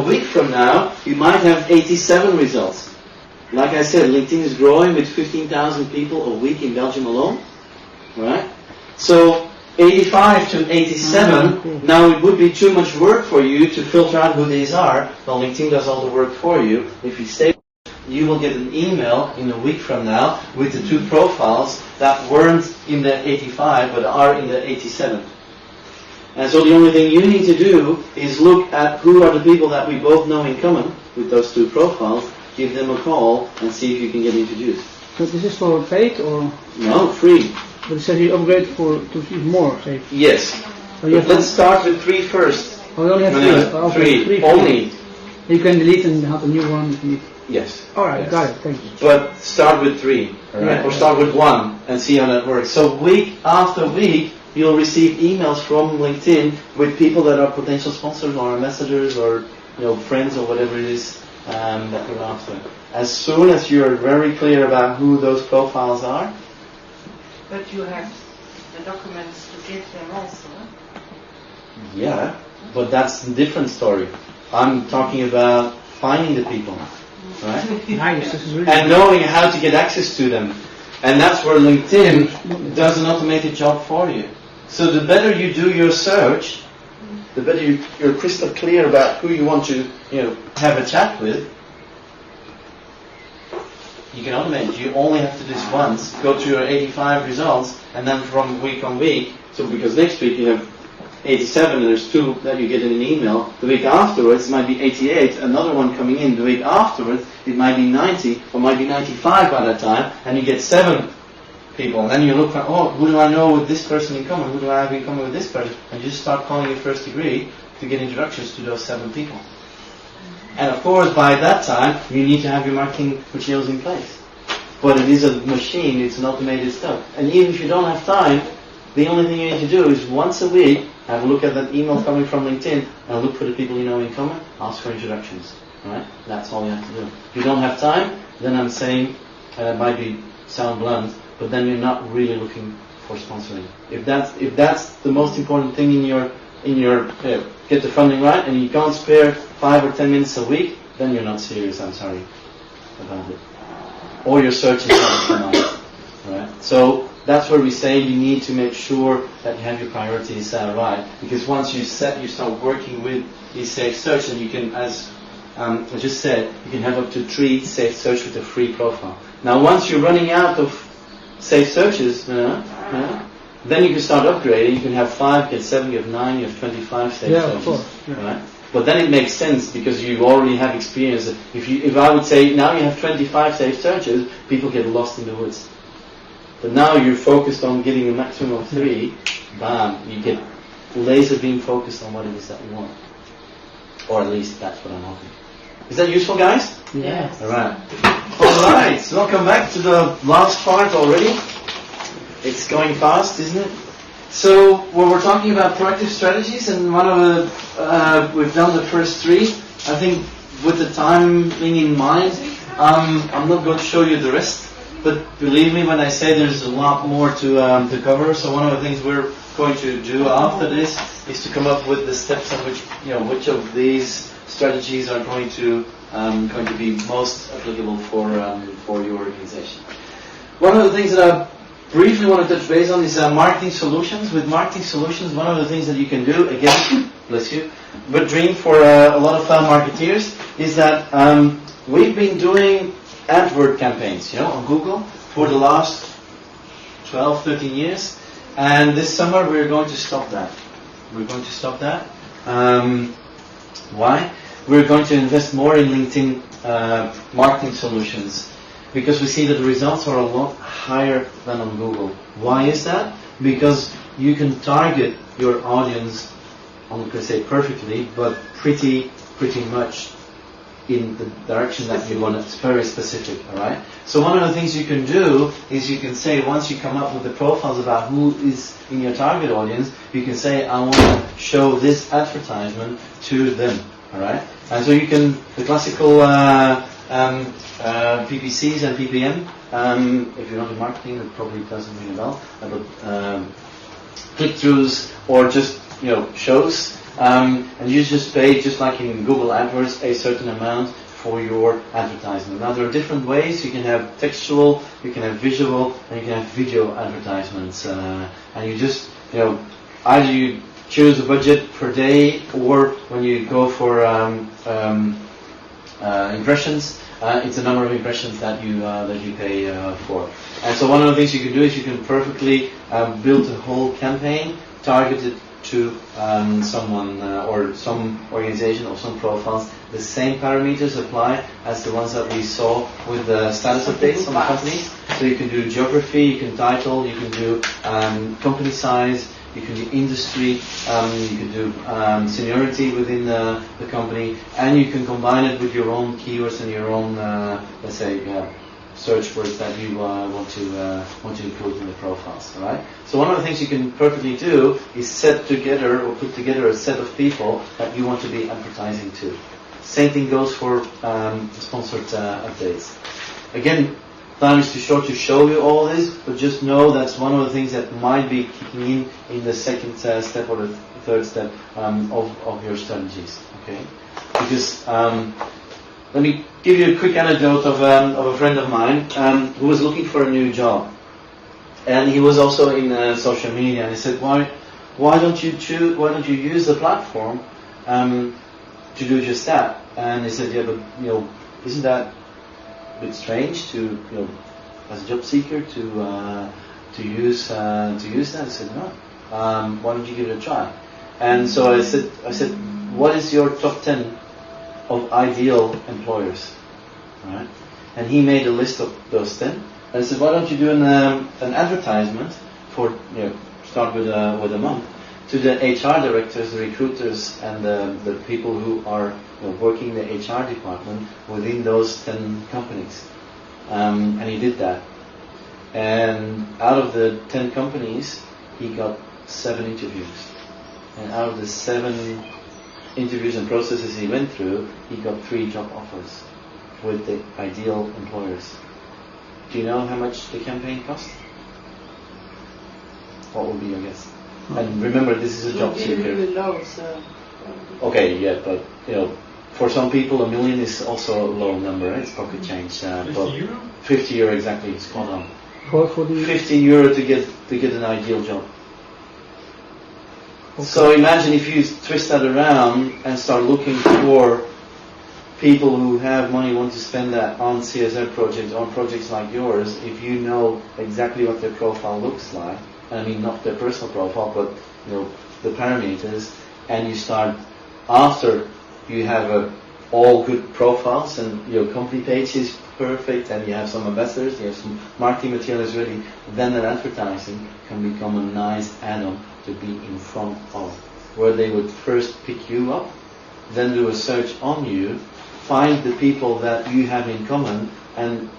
a week from now, you might have 87 results. Like I said, LinkedIn is growing with 15,000 people a week in Belgium alone. Right? So 85 to 87, now it would be too much work for you to filter out who these are. Well, LinkedIn does all the work for you. If you stay, you will get an email in a week from now with the 2 profiles that weren't in the 85 but are in the 87. And so the only thing you need to do is look at who are the people that we both know in common with those 2 profiles, give them a call and see if you can get introduced. So this is for paid or? No, free. But it says you upgrade to even more, say. Yes. So you Let's start with 3 first. Oh, you only have 3? 3 only. You can delete and have a new one if you need. Yes. Alright, yes. got it, thank you. But start with 3, right? Yeah. Or start with 1 and see how that works. So week after week, you'll receive emails from LinkedIn with people that are potential sponsors or ambassadors or friends or whatever it is that you're after. As soon as you're very clear about who those profiles are. But you have the documents to give them also. Yeah, but that's a different story. I'm talking about finding the people, right? Nice, this is really And knowing how to get access to them. And that's where LinkedIn does an automated job for you. So the better you do your search, the better you're crystal clear about who you want to have a chat with. You can automate it. You only have to do this once, go to your 85 results, and then from week on week, so because next week you have 87 and there's 2 that you get in an email, the week afterwards it might be 88, another one coming in, the week afterwards it might be 90 or might be 95 by that time, and you get 7 people, and then you look for, who do I know with this person in common, who do I have in common with this person, and you just start calling your first degree to get introductions to those 7 people. And of course, by that time, you need to have your marketing materials in place. But it is a machine, it's an automated stuff. And even if you don't have time, the only thing you need to do is once a week, have a look at that email coming from LinkedIn, and look for the people you know in common, ask for introductions. Right? That's all you have to do. If you don't have time, then I'm saying, it might sound blunt, but then you're not really looking for sponsoring. If that's the most important thing in your get the funding right, and you can't spare 5 or 10 minutes a week, then you're not serious. I'm sorry about it. Or your search is not come out, right? So that's where we say you need to make sure that you have your priorities right, because once you start working with these safe search, and you can, as I just said, you can have up to 3 safe search with a free profile. Now, once you're running out of safe searches, then you can start upgrading. You can have 5, get 7, you have 9, you have 25 safe searches. Of course. Yeah. Right? But then it makes sense because you already have experience. If I would say now you have 25 safe searches, people get lost in the woods. But now you're focused on getting a maximum of 3, bam, you get laser beam focused on what it is that you want. Or at least that's what I'm hoping. Is that useful, guys? Yes. Alright, so welcome back to the last part already. It's going fast, isn't it? So, when we're talking about proactive strategies, and one of the, we've done the first 3, I think with the timing in mind, I'm not going to show you the rest, but believe me when I say there's a lot more to cover. So one of the things we're going to do after this is to come up with the steps on which of these strategies are going to be most applicable for your organization. One of the things that I briefly want to touch base on is marketing solutions. With marketing solutions, one of the things that you can do, again, bless you, but dream for a lot of marketeers is that we've been doing AdWord campaigns, on Google for the last 12, 13 years, and this summer we're going to stop that. Why? We're going to invest more in LinkedIn marketing solutions, because we see that the results are a lot higher than on Google. Why is that? Because you can target your audience, I'm not going to say perfectly, but pretty much in the direction that you want. It's very specific, alright? So one of the things you can do is you can say, once you come up with the profiles about who is in your target audience, you can say, I want to show this advertisement to them, alright? And so you can, the classical PPCs and PPM, if you're not in marketing, it probably doesn't ring a bell, but click-throughs or just shows And you just pay, just like in Google AdWords, a certain amount for your advertisement. Now there are different ways. You can have textual, you can have visual, and you can have video advertisements. And you just, either you choose a budget per day, or when you go for impressions, it's a number of impressions that you pay for. And so one of the things you can do is you can perfectly build a whole campaign targeted to someone or some organization or some profiles. The same parameters apply as the ones that we saw with the status updates on the companies. So you can do geography, you can title, you can do company size, you can do industry, you can do seniority within the company, and you can combine it with your own keywords and your own, let's say, search words that you want to include in the profiles. All right. So one of the things you can perfectly do is set together or put together a set of people that you want to be advertising to. Same thing goes for sponsored updates. Again, time is too short to show you all this, but just know that's one of the things that might be kicking in the second step or the third step of your strategies. Okay, because let me give you a quick anecdote of a friend of mine who was looking for a new job, and he was also in social media. And he said, "Why don't you use the platform to do just that?" And he said, "Yeah, but isn't that a bit strange to as a job seeker to use that?" I said, "No. Why don't you give it a try?" And so I said, "What is your top 10 of ideal employers?" Right? And he made a list of those 10. And I said, "Why don't you do an advertisement for start with a month to the HR directors, the recruiters, and the people who are working in the HR department within those 10 companies." And he did that. And out of the 10 companies, he got 7 interviews. And out of the 7 interviews and processes he went through, he got 3 job offers with the ideal employers. Do you know how much the campaign cost? What would be your guess? And remember, this is a job seeker. Really low, so. Okay, yeah, but for some people, $1 million is also a low number. Right? It's pocket change. 50 euro? 50 euro, exactly. Spot on. For the 50 euro to get an ideal job. Okay. So imagine if you twist that around and start looking for people who have money, want to spend that on CSR projects, on projects like yours. If you know exactly what their profile looks like, and I mean not their personal profile, but the parameters, and you start after you have all good profiles and your company page is perfect, and you have some ambassadors, you have some marketing materials ready, then that advertising can become a nice add-on to be in front of, where they would first pick you up, then do a search on you, find the people that you have in common, and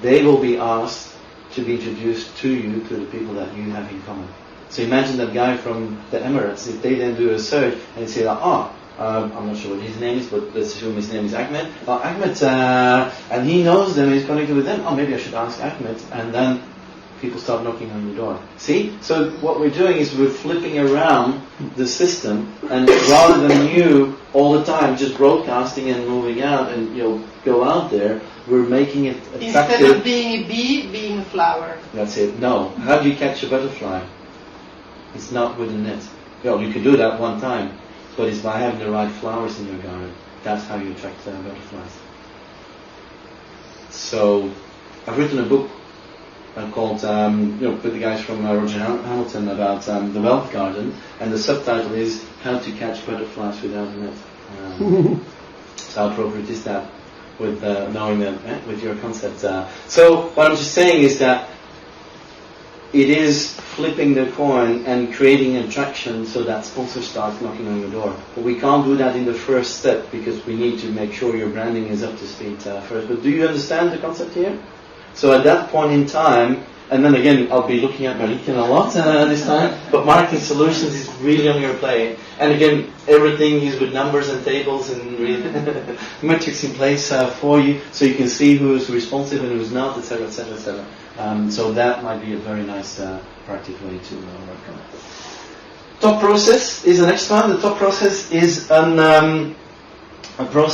they will be asked to be introduced to you, to the people that you have in common. So imagine that guy from the Emirates, if they then do a search and say, I'm not sure what his name is, but let's assume his name is Ahmed. Ahmed, and he knows them, he's connected with them. Maybe I should ask Ahmed. And then people start knocking on your door. See? So what we're doing is we're flipping around the system, and rather than you all the time just broadcasting and moving out and go out there, we're making it attractive. Instead of being a bee, being a flower. That's it. No. How do you catch a butterfly? It's not with a net. You can do that one time, but it's by having the right flowers in your garden. That's how you attract butterflies. So, I've written a book called, with the guys from Roger Hamilton about the Wealth Garden, and the subtitle is How to Catch Butterflies Without a Net. So how appropriate is that with knowing them, with your concept? So what I'm just saying is that it is flipping the coin and creating attraction so that sponsors start knocking on your door. But we can't do that in the first step because we need to make sure your branding is up to speed first. But do you understand the concept here? So at that point in time, and then again, I'll be looking at Mariken a lot this time, but marketing solutions is really on your plate. And again, everything is with numbers and tables and metrics in place for you, so you can see who's responsive and who's not, etc., etc., etc. So that might be a very nice practical way to work on it. Top process is the next one. The top process is a process